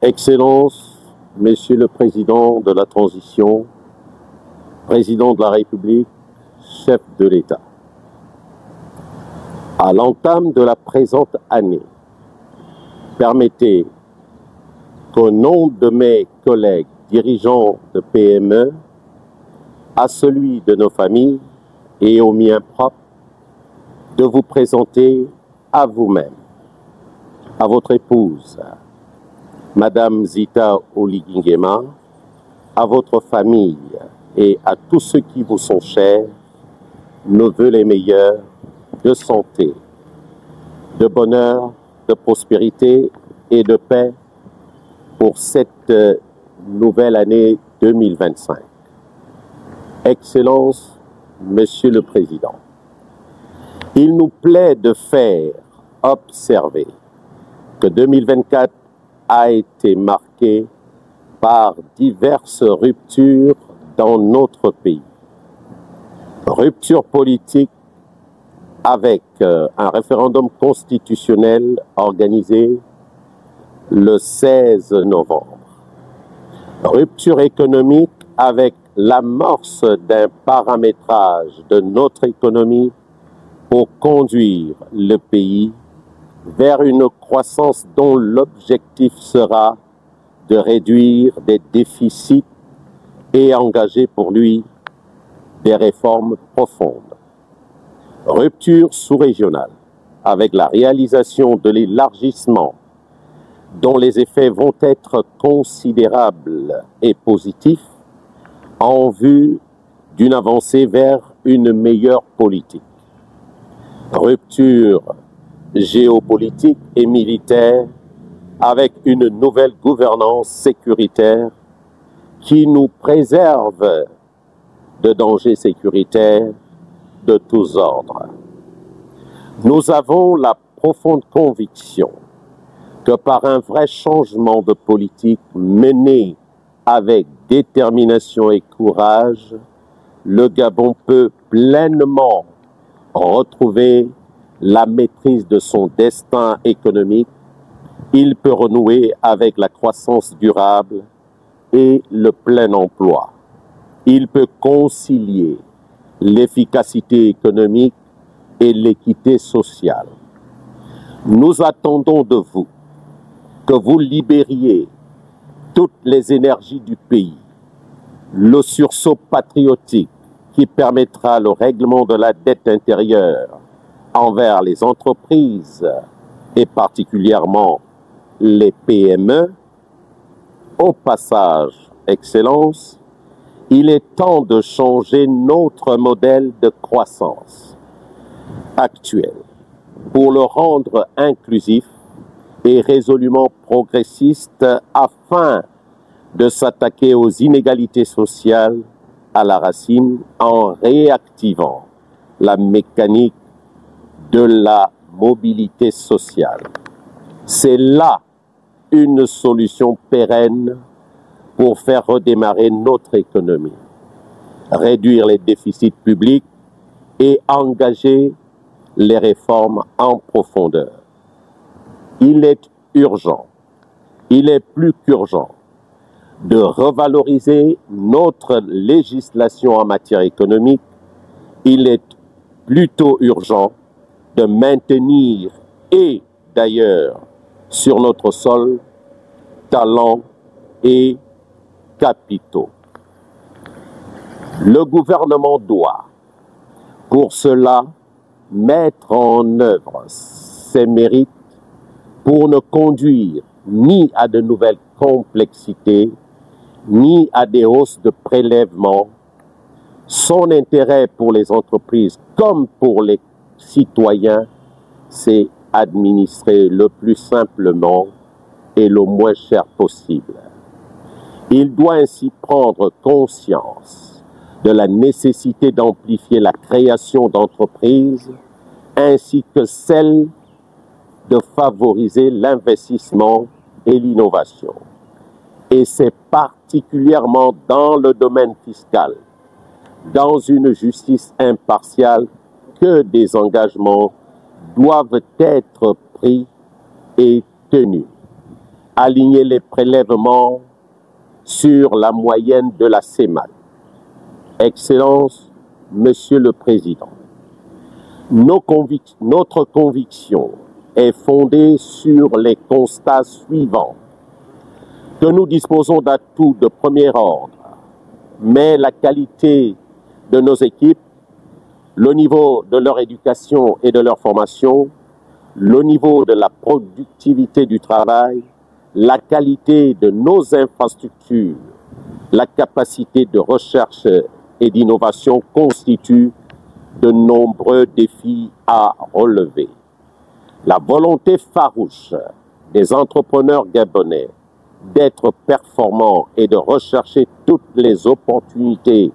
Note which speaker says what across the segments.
Speaker 1: Excellences, Monsieur le Président de la Transition, Président de la République, chef de l'État. À l'entame de la présente année, permettez qu'au nom de mes collègues dirigeants de PME, à celui de nos familles et au mien propre, de vous présenter à vous-même, à votre épouse, Madame Zita Oligingema, à votre famille et à tous ceux qui vous sont chers, nos vœux les meilleurs de santé, de bonheur, de prospérité et de paix pour cette nouvelle année 2025. Excellence, Monsieur le Président, il nous plaît de faire observer que 2024 a été marqué par diverses ruptures dans notre pays. Rupture politique avec un référendum constitutionnel organisé le 16 novembre. Rupture économique avec l'amorce d'un paramétrage de notre économie pour conduire le pays vers une croissance dont l'objectif sera de réduire des déficits et engager pour lui des réformes profondes. Rupture sous-régionale avec la réalisation de l'élargissement dont les effets vont être considérables et positifs en vue d'une avancée vers une meilleure politique. Rupture géopolitique et militaire avec une nouvelle gouvernance sécuritaire qui nous préserve de dangers sécuritaires de tous ordres. Nous avons la profonde conviction que par un vrai changement de politique mené avec détermination et courage, le Gabon peut pleinement retrouver la maîtrise de son destin économique, il peut renouer avec la croissance durable et le plein emploi. Il peut concilier l'efficacité économique et l'équité sociale. Nous attendons de vous que vous libériez toutes les énergies du pays, le sursaut patriotique qui permettra le règlement de la dette intérieure envers les entreprises et particulièrement les PME. Au passage, Excellence, il est temps de changer notre modèle de croissance actuel pour le rendre inclusif et résolument progressiste afin de s'attaquer aux inégalités sociales à la racine en réactivant la mécanique de la mobilité sociale. C'est là une solution pérenne pour faire redémarrer notre économie, réduire les déficits publics et engager les réformes en profondeur. Il est urgent, il est plus qu'urgent de revaloriser notre législation en matière économique. Il est plutôt urgent de maintenir et d'ailleurs sur notre sol talents et capitaux. Le gouvernement doit pour cela mettre en œuvre ses mérites pour ne conduire ni à de nouvelles complexités, ni à des hausses de prélèvements. Son intérêt pour les entreprises comme pour les citoyens, c'est administrer le plus simplement et le moins cher possible. Il doit ainsi prendre conscience de la nécessité d'amplifier la création d'entreprises ainsi que celle de favoriser l'investissement et l'innovation. Et c'est particulièrement dans le domaine fiscal, dans une justice impartiale, que des engagements doivent être pris et tenus. aligner les prélèvements sur la moyenne de la CEMAC. Excellence, Monsieur le Président, notre conviction est fondée sur les constats suivants: que nous disposons d'atouts de premier ordre, mais la qualité de nos équipes, le niveau de leur éducation et de leur formation, le niveau de la productivité du travail, la qualité de nos infrastructures, la capacité de recherche et d'innovation constituent de nombreux défis à relever. La volonté farouche des entrepreneurs gabonais d'être performants et de rechercher toutes les opportunités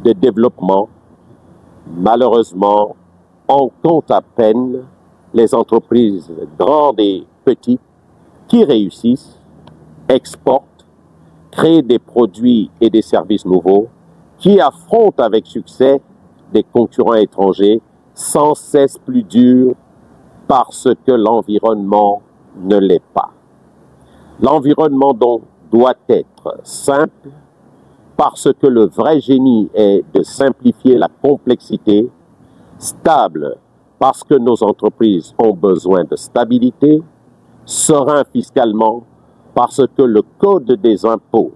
Speaker 1: de développement, malheureusement, on compte à peine les entreprises grandes et petites qui réussissent, exportent, créent des produits et des services nouveaux, qui affrontent avec succès des concurrents étrangers sans cesse plus durs parce que l'environnement ne l'est pas. L'environnement donc doit être simple parce que le vrai génie est de simplifier la complexité, stable parce que nos entreprises ont besoin de stabilité, serein fiscalement parce que le code des impôts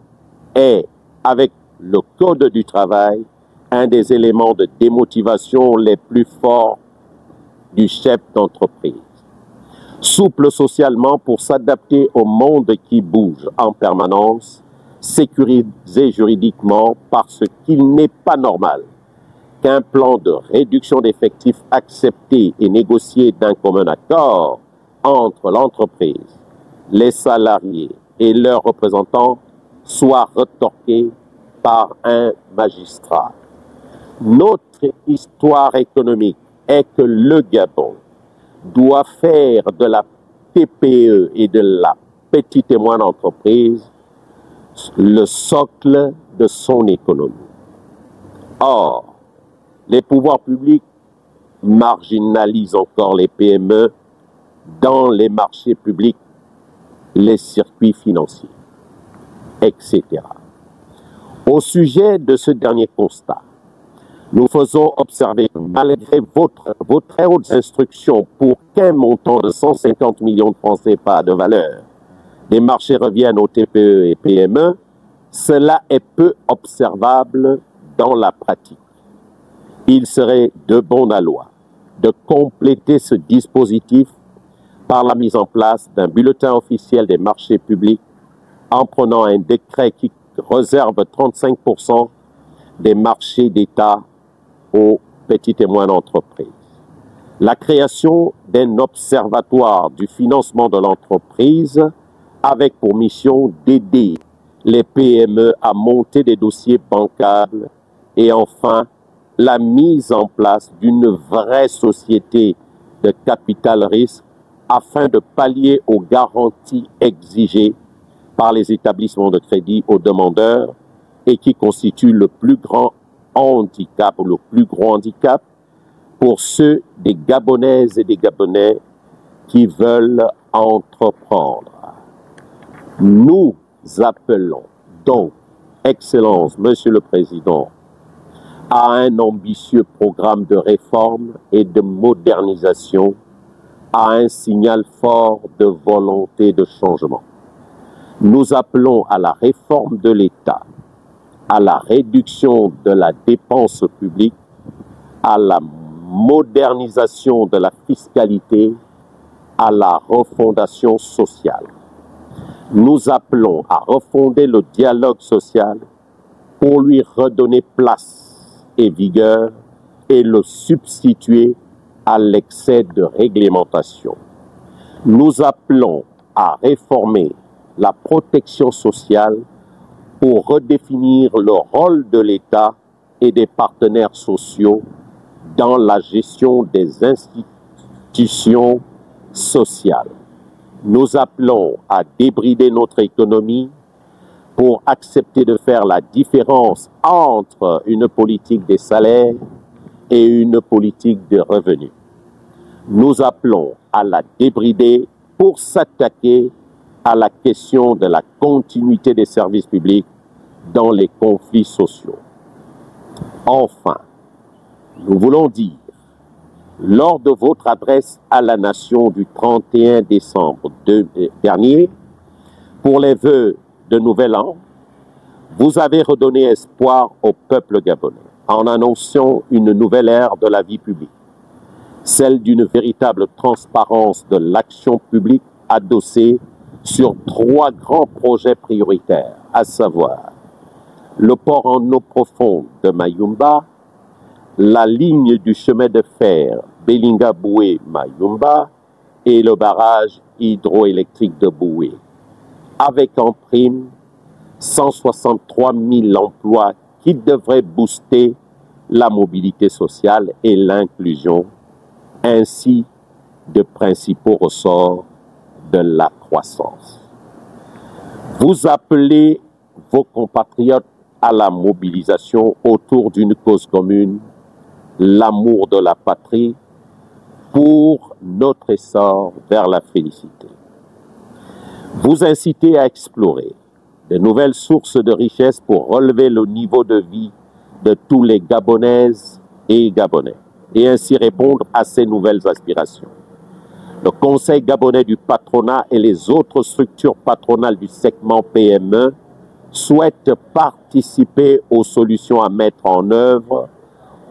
Speaker 1: est, avec le code du travail, un des éléments de démotivation les plus forts du chef d'entreprise. Souple socialement pour s'adapter au monde qui bouge en permanence, sécurisé juridiquement parce qu'il n'est pas normal qu'un plan de réduction d'effectifs accepté et négocié d'un commun accord entre l'entreprise, les salariés et leurs représentants soit retorqué par un magistrat. Notre histoire économique est que le Gabon doit faire de la TPE et de la petite et moyenne entreprise le socle de son économie. Or, les pouvoirs publics marginalisent encore les PME dans les marchés publics, les circuits financiers, etc. Au sujet de ce dernier constat, nous faisons observer que malgré vos très hautes instructions pour qu'un montant de 150 millions de francs CFA de valeur des marchés reviennent aux TPE et PME, cela est peu observable dans la pratique. Il serait de bon aloi de compléter ce dispositif par la mise en place d'un bulletin officiel des marchés publics en prenant un décret qui réserve 35% des marchés d'État aux petites et moyennes entreprises. La création d'un observatoire du financement de l'entreprise avec pour mission d'aider les PME à monter des dossiers bancables et enfin la mise en place d'une vraie société de capital risque afin de pallier aux garanties exigées par les établissements de crédit aux demandeurs et qui constitue le plus grand handicap ou le plus gros handicap pour ceux des Gabonaises et des Gabonais qui veulent entreprendre. Nous appelons donc, Excellence, Monsieur le Président, à un ambitieux programme de réforme et de modernisation, à un signal fort de volonté de changement. Nous appelons à la réforme de l'État, à la réduction de la dépense publique, à la modernisation de la fiscalité, à la refondation sociale. Nous appelons à refonder le dialogue social pour lui redonner place et vigueur et le substituer à l'excès de réglementation. Nous appelons à réformer la protection sociale pour redéfinir le rôle de l'État et des partenaires sociaux dans la gestion des institutions sociales. Nous appelons à débrider notre économie pour accepter de faire la différence entre une politique des salaires et une politique de revenus. Nous appelons à la débrider pour s'attaquer à la question de la continuité des services publics dans les conflits sociaux. Enfin, nous voulons dire, lors de votre adresse à la nation du 31 décembre dernier, pour les vœux de Nouvel An, vous avez redonné espoir au peuple gabonais en annonçant une nouvelle ère de la vie publique, celle d'une véritable transparence de l'action publique adossée sur 3 grands projets prioritaires, à savoir le port en eau profonde de Mayumba, la ligne du chemin de fer Belinga-Boué-Mayumba et le barrage hydroélectrique de Boué, avec en prime 163 000 emplois qui devraient booster la mobilité sociale et l'inclusion, ainsi de principaux ressorts de la croissance. Vous appelez vos compatriotes à la mobilisation autour d'une cause commune, l'amour de la patrie, pour notre essor vers la félicité. Vous incitez à explorer de nouvelles sources de richesse pour relever le niveau de vie de tous les Gabonaises et Gabonais et ainsi répondre à ces nouvelles aspirations. Le Conseil gabonais du patronat et les autres structures patronales du segment PME souhaitent participer aux solutions à mettre en œuvre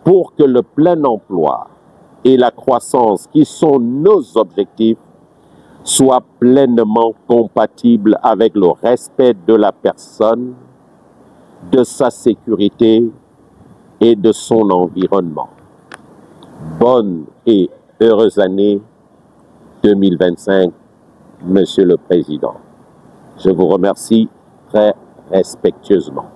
Speaker 1: pour que le plein emploi et la croissance, qui sont nos objectifs, soient pleinement compatibles avec le respect de la personne, de sa sécurité et de son environnement. Bonne et heureuse année 2025, Monsieur le Président. Je vous remercie très respectueusement.